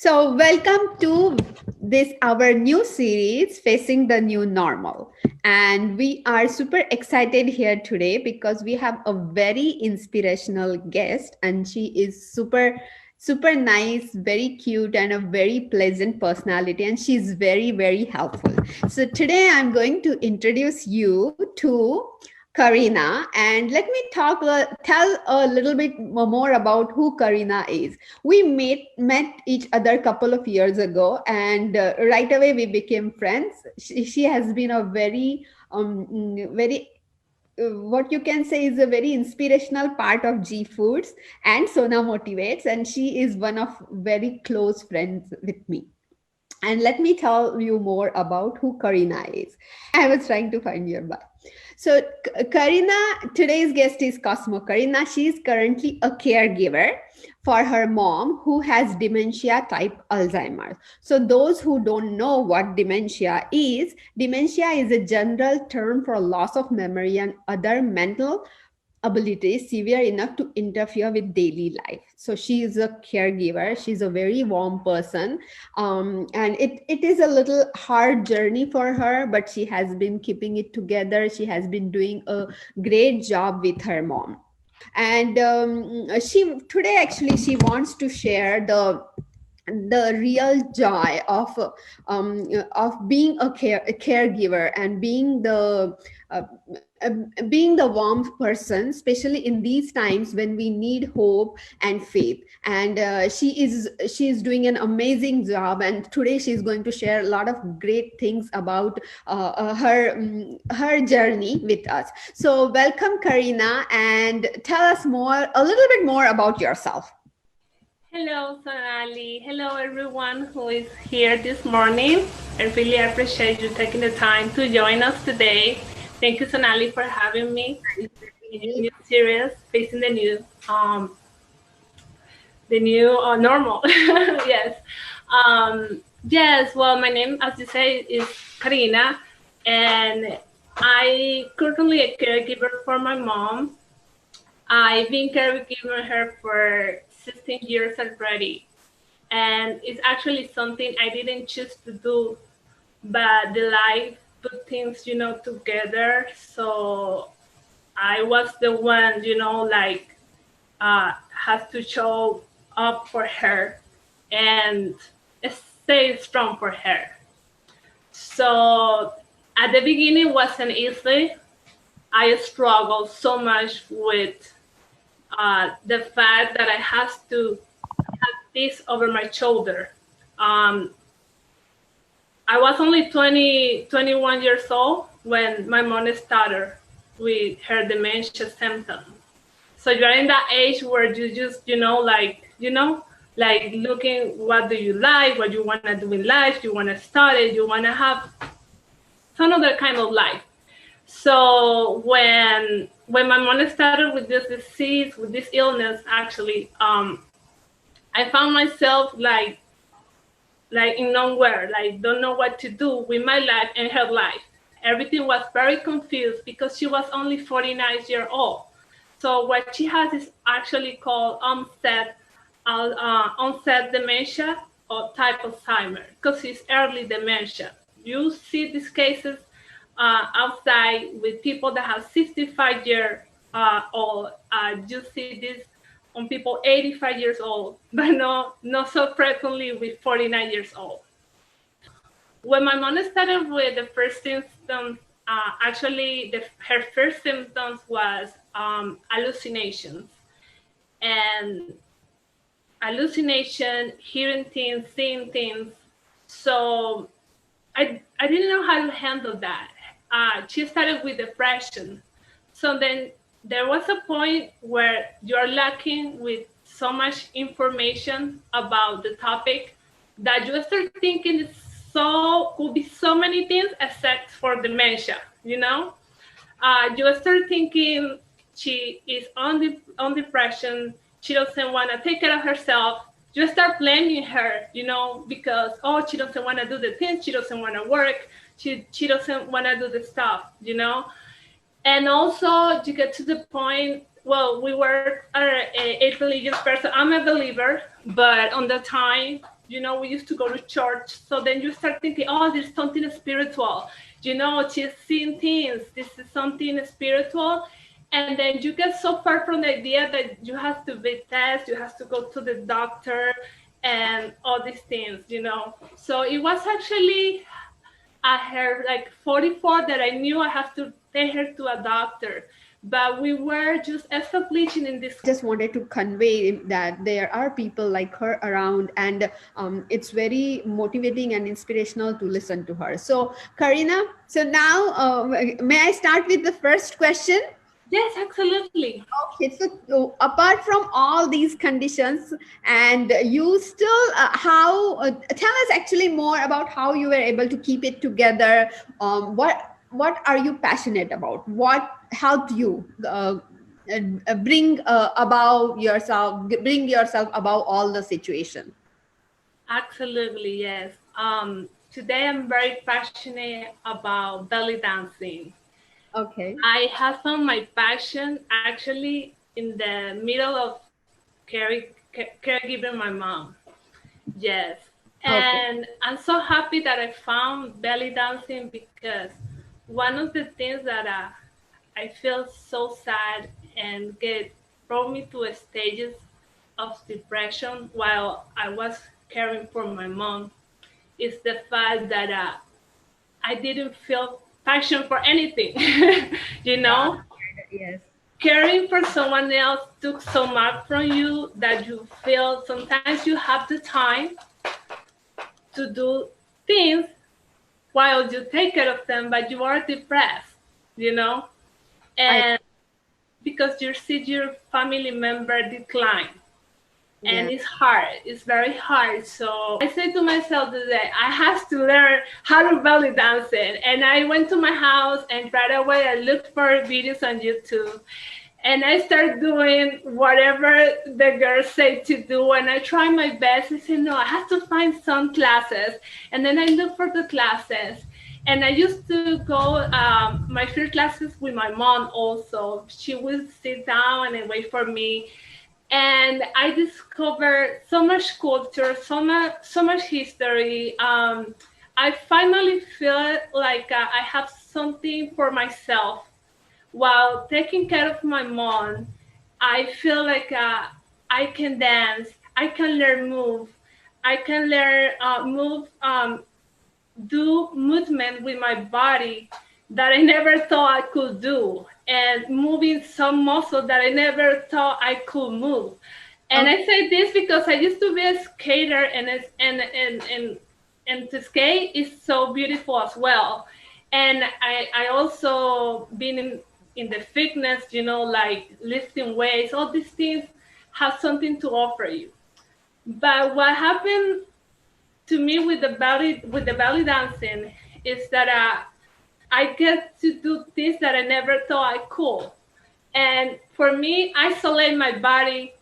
So, welcome to this our new series, Facing the New Normal. And we are super excited here today because we have a very inspirational guest, and she is super nice, very cute, and a very pleasant personality, and she's very helpful. So, today I'm going to introduce you to Karina, and let me tell a little bit more about who Karina is. We met each other a couple of years ago, and right away we became friends. She has been a very what you can say is a very inspirational part of G Foods and Sona Motivates, and she is one of very close friends with me. And let me tell you more about who Karina is. I was trying to find your bio. So, Karina, today's guest is Cosmo. Karina, she is currently a caregiver for her mom who has dementia type Alzheimer's. So, those who don't know what dementia is a general term for loss of memory and other mental abilities severe enough to interfere with daily life. So she is a caregiver. She's a very warm person. And it is a little hard journey for her, but she has been keeping it together. She has been doing a great job with her mom. And she today actually she wants to share the real joy of being a caregiver and uh, being the warm person, especially in these times when we need hope and faith. And she is doing an amazing job, and today she's going to share a lot of great things about her journey with us. So welcome, Karina, and tell us a little bit more about yourself. Hello, Sonali. Hello, everyone who is here this morning. I really appreciate you taking the time to join us today. Thank you, Sonali, for having me in your new series, Facing the new normal. Yes. Yes. Well, my name, as you say, is Karina, and I currently a caregiver for my mom. I've been caregiving her for 16 years already. And it's actually something I didn't choose to do, but the life put things, together. So I was the one, has to show up for her and stay strong for her. So at the beginning, it wasn't easy. I struggled so much with the fact that I have to have this over my shoulder. I was only 21 years old when my mom started with her dementia symptoms. So you're in that age where you just, like looking what do you like, what you want to do in life, you want to study, you want to have some other kind of life. So when my mom started with this disease, with this illness, actually, I found myself like in nowhere, like don't know what to do with my life and her life. Everything was very confused because she was only 49 years old. So what she has is actually called onset dementia or type Alzheimer, because it's early dementia. You see these cases outside with people that have 65 years old. You see this on people 85 years old, but not so frequently with 49 years old. When my mom started with the first symptoms, actually her first symptoms was hallucinations. And hallucination, hearing things, seeing things. So I didn't know how to handle that. She started with depression. So then there was a point where you're lacking with so much information about the topic that you start thinking could be so many things except for dementia, you start thinking she is on depression, she doesn't want to take care of herself. You start blaming her, because she doesn't want to do the things, she doesn't want to work, she doesn't want to do the stuff, And also you get to the point, well, we were a religious person. I'm a believer, but on the time we used to go to church. So then you start thinking, oh, there's something spiritual. She's seeing things. This is something spiritual. And then you get so far from the idea that you have to be tested, you have to go to the doctor and all these things. So it was actually at her like 44 that I knew I have to take her to a doctor. But we were just establishing in this. Just wanted to convey that there are people like her around, and it's very motivating and inspirational to listen to her. So Karina, so now may I start with the first question? Yes, absolutely. Okay, so apart from all these conditions, and you still, tell us actually more about how you were able to keep it together. What are you passionate about? What helped you bring yourself above all the situation? Absolutely, yes. Today I'm very passionate about belly dancing. Okay. I have found my passion actually in the middle of caregiving my mom. Yes. Okay. And I'm so happy that I found belly dancing because one of the things that I feel so sad and brought me to stages of depression while I was caring for my mom is the fact that I didn't feel passion for anything. you know, Yes. Caring for someone else took so much from you that you feel sometimes you have the time to do things while you take care of them, but you are depressed, you know, I and because you see your family member decline. Yeah. And it's hard. It's very hard. So I said to myself today, I have to learn how to belly dance it. And I went to my house and right away I looked for videos on YouTube. And I started doing whatever the girls say to do. And I try my best. I said, no, I have to find some classes. And then I look for the classes. And I used to go my first classes with my mom also. She would sit down and wait for me, and I discovered so much culture, so much history. I finally feel like I have something for myself while taking care of my mom. I feel like I can dance, I can learn move, I can learn move, do movement with my body that I never thought I could do, and moving some muscle that I never thought I could move. And Okay. I say this because I used to be a skater, and to skate is so beautiful as well. And I also been in the fitness, like lifting weights. All these things have something to offer you. But what happened to me with the belly dancing is that I get to do things that I never thought I could. And for me, isolate my body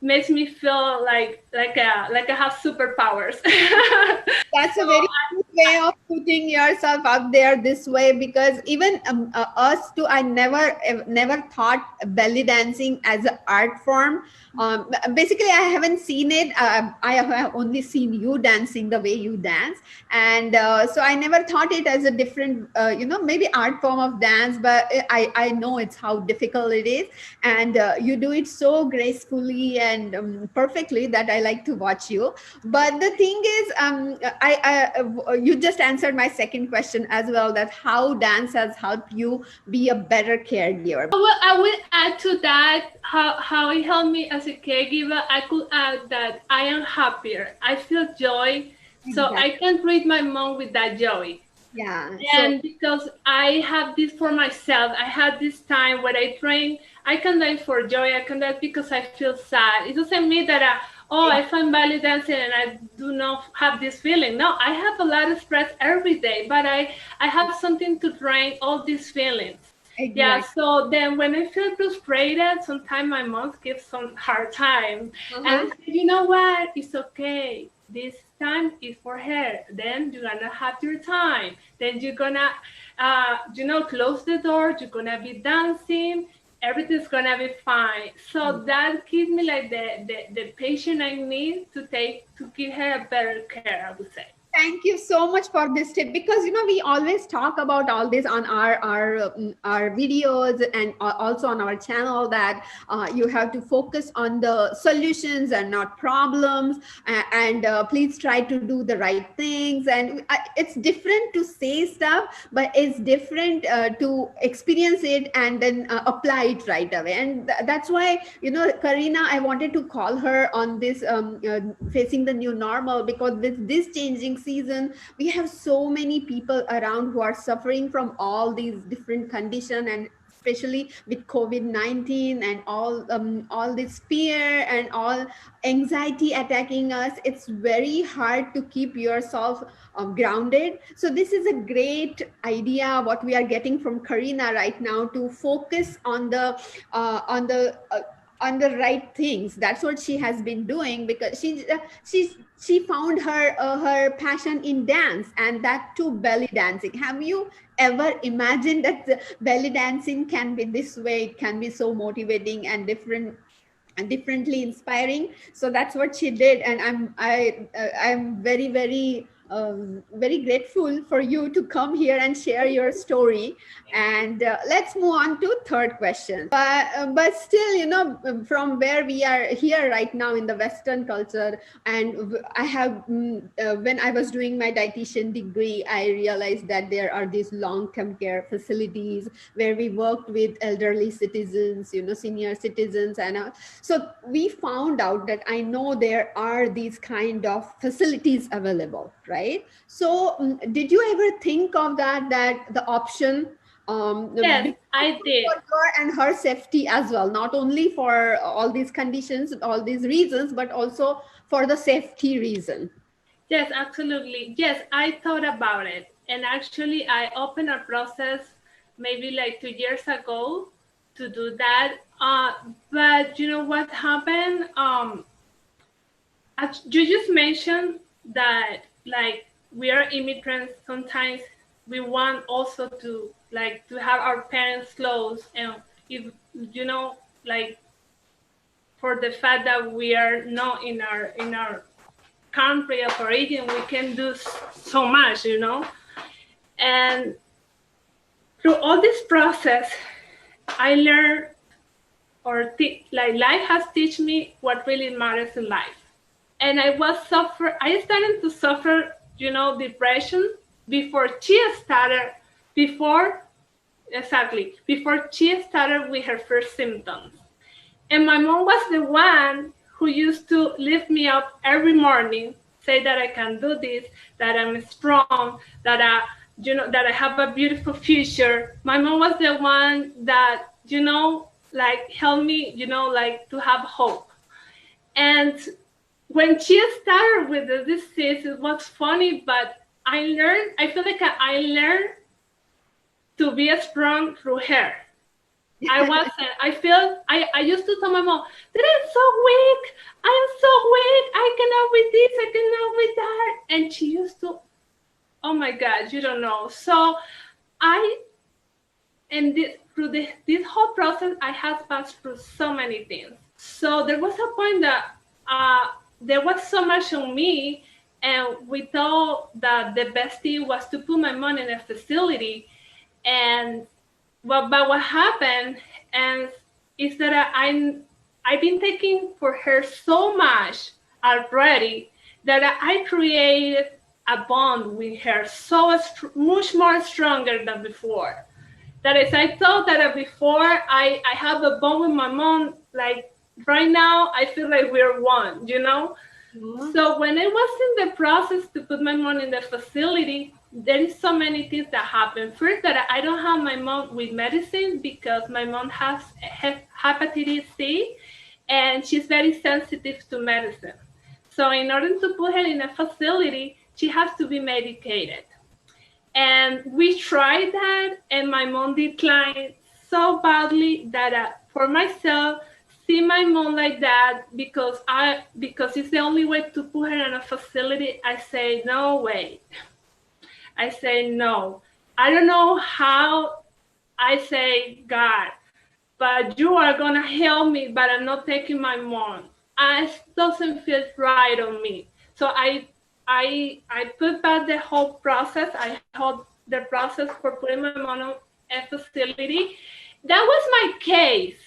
makes me feel like I have superpowers. That's a So very good way of putting yourself out there this way, because even us too, I never thought belly dancing as an art form. Basically I haven't seen it. I have only seen you dancing the way you dance, and so I never thought it as a different maybe art form of dance, but I know it's how difficult it is, and you do it so gracefully and perfectly that I like to watch you. But the thing is, you just answered my second question as well, that how dance has helped you be a better caregiver. I will add to that how it helped me as a caregiver. I could add that I am happier. I feel joy, so Exactly. I can treat my mom with that joy. Yeah. So And because I have this for myself, I had this time where I train. I can dance for joy. I can dance because I feel sad. It doesn't mean that I find belly dancing and I do not have this feeling. No, I have a lot of stress every day, but I have something to drain all these feelings. Yeah, exactly. so then when I feel frustrated, sometimes my mom gives some hard time. And I Uh-huh. say, you know what? It's okay. This time is for her. Then you're gonna have your time. Then you're gonna, close the door. You're gonna be dancing. everything's gonna be fine. So that gives me like the patience I need to give her a better care, I would say. Thank you so much for this tip, because we always talk about all this on our videos, and also on our channel, that you have to focus on the solutions and not problems, and please try to do the right things. And it's different to say stuff, but it's different to experience it and then apply it right away. And that's why, Karina, I wanted to call her on this, facing the new normal, because with this changing season, we have so many people around who are suffering from all these different conditions, and especially with COVID-19 and all this fear and all anxiety attacking us. It's very hard to keep yourself grounded. So this is a great idea what we are getting from Karina right now, to focus on the right things. That's what she has been doing, because she found her passion in dance, and that too, belly dancing. Have you ever imagined that the belly dancing can be this way? It can be so motivating and different and differently inspiring. So that's what she did, and I'm very grateful for you to come here and share your story. And let's move on to third question. But still, from where we are here right now in the Western culture, and I have when I was doing my dietitian degree, I realized that there are these long-term care facilities where we worked with elderly citizens, senior citizens, and so we found out that, I know there are these kind of facilities available, right? So did you ever think of that the option, Yes, I did. for her and her safety as well, not only for all these conditions, all these reasons, but also for the safety reason? Yes, absolutely. Yes, I thought about it. And actually, I opened a process maybe like 2 years ago to do that. But you know what happened? You just mentioned that, like, we are immigrants. Sometimes we want also to, like, to have our parents close. And if, like, for the fact that we are not in our country of origin, we can do so much, And through all this process, I learned, like, life has taught me what really matters in life. And I started to suffer, depression before before, before she started with her first symptoms. And my mom was the one who used to lift me up every morning, say that I can do this, that I'm strong, that I have a beautiful future. My mom was the one that, like, helped me, like, to have hope. And when she started with the disease, it was funny, but I feel like I learned to be strong through her. I used to tell my mom that I'm so weak, I cannot with this, I cannot with that. And she used to, oh my God, you don't know. So through this whole process, I have passed through so many things. So there was a point that there was so much on me, and we thought that the best thing was to put my mom in a facility. And but what happened is that I've been taking for her so much already that I created a bond with her so much more stronger than before. That is, I thought that before I have a bond with my mom, like right now I feel like we're one, Mm-hmm. So when I was in the process to put my mom in the facility, there is so many things that happen. First, that I don't have my mom with medicine because my mom has hepatitis C, and she's very sensitive to medicine. So in order to put her in a facility, she has to be medicated. And we tried that, and my mom declined so badly that for myself, see my mom like that, because it's the only way to put her in a facility, I say, no way. I say, no. I don't know how. I say, God, but you are gonna help me, but I'm not taking my mom. It doesn't feel right on me. So I put back the whole process. I hold the process for putting my mom on a facility. That was my case.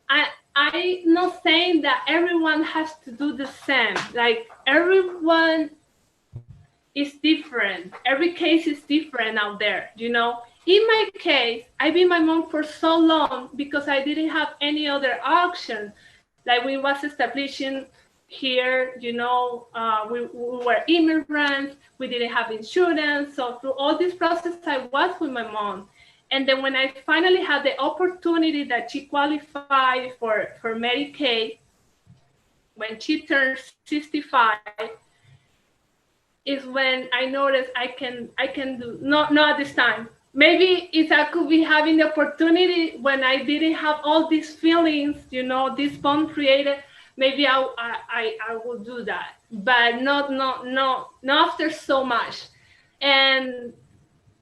I'm not saying that everyone has to do the same. Like everyone is different. Every case is different out there, you know. In my case, I've been my mom for so long because I didn't have any other option. Like we was establishing here, you know, we were immigrants, we didn't have insurance. So through all this process, I was with my mom. And then when I finally had the opportunity that she qualified for Medicaid, when she turned 65, is when I noticed I can do not at this time. Maybe if I could be having the opportunity when I didn't have all these feelings, you know, this bond created, maybe I will do that. But not after so much. And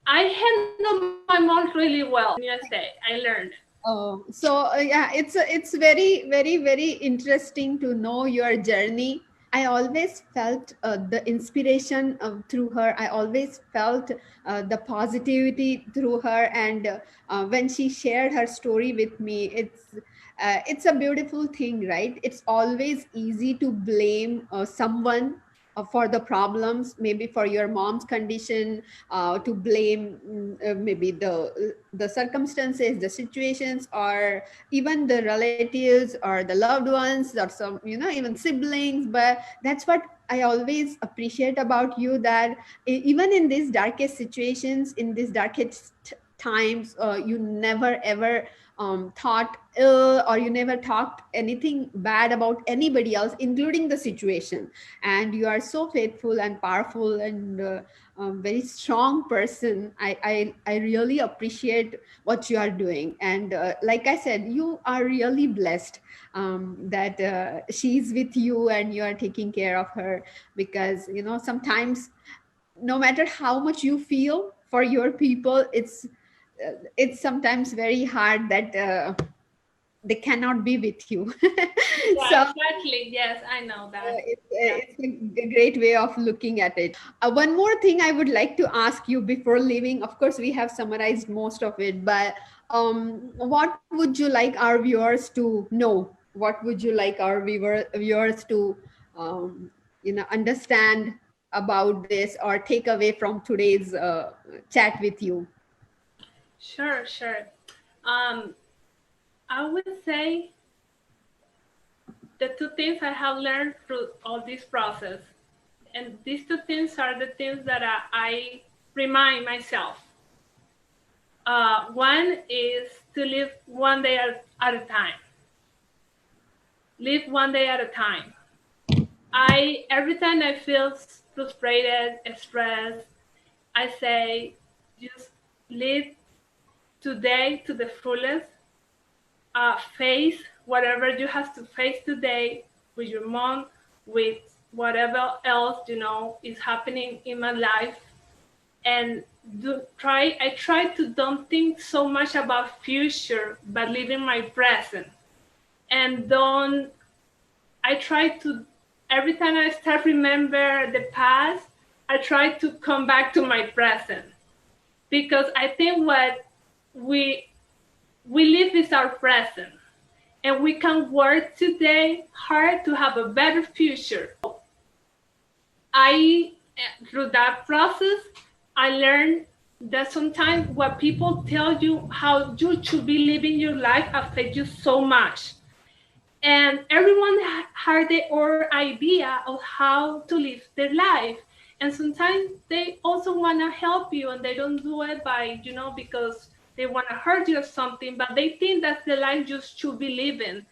I handled my mom really well in USA. I learned. Oh, so yeah, it's very interesting to know your journey. I always felt the inspiration through her. I always felt the positivity through her, and when she shared her story with me, it's a beautiful thing, right? It's always easy to blame someone for the problems, maybe for your mom's condition, to blame maybe the circumstances, the situations, or even the relatives or the loved ones, or some, you know, even siblings. But that's what I always appreciate about you, that even in these darkest situations, in these darkest times, you never ever thought ill, or you never talked anything bad about anybody else, including the situation. And you are so faithful and powerful, and very strong person. I really appreciate what you are doing. And like I said, you are really blessed that she's with you and you are taking care of her. Because, you know, sometimes no matter how much you feel for your people, it's sometimes very hard that they cannot be with you. Yeah, So exactly. Yes, I know that. Yeah. it's a great way of looking at it. One more thing I would like to ask you before leaving. Of course, we have summarized most of it, but what would you like our viewers to know? What would you like our viewers to, you know, understand about this, or take away from today's chat with you? Sure, sure. Um, I would say the two things I have learned through all this process, and these two things are the things that I remind myself. One is to live one day at a time. Live one day at a time. I every time I feel frustrated, stressed, I say just live today to the fullest. Face whatever you have to face today with your mom, with whatever else you know is happening in my life, and I try to don't think so much about future, but live in my present, and don't I try to every time I start remember the past, I try to come back to my present, because I think what we we live is our present, and we can work today hard to have a better future. I through that process, I learned that sometimes what people tell you how you should be living your life affect you so much. And everyone had their own idea of how to live their life. And sometimes they also want to help you, and they don't do it by, you know, because they want to hurt you or something, but they think that's the life you should be living.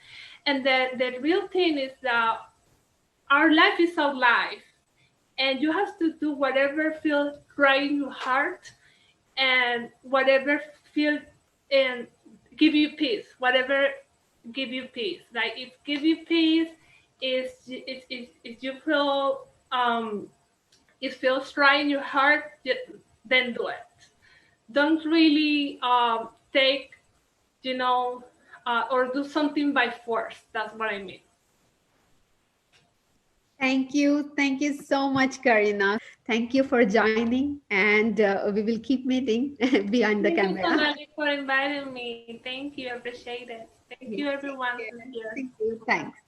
And the real thing is that our life is our life, and you have to do whatever feels right in your heart, and whatever feel and give you peace, whatever give you peace. Like if give you peace is you feel it feels right in your heart, then do it. Don't really take, you know, or do something by force. That's what I mean. Thank you. Thank you so much, Karina. Thank you for joining, and we will keep meeting behind the Thank you so camera. much for inviting me. Thank you. I appreciate it. Thank you, Yes, take everyone care. who's here. Thank you. Thanks.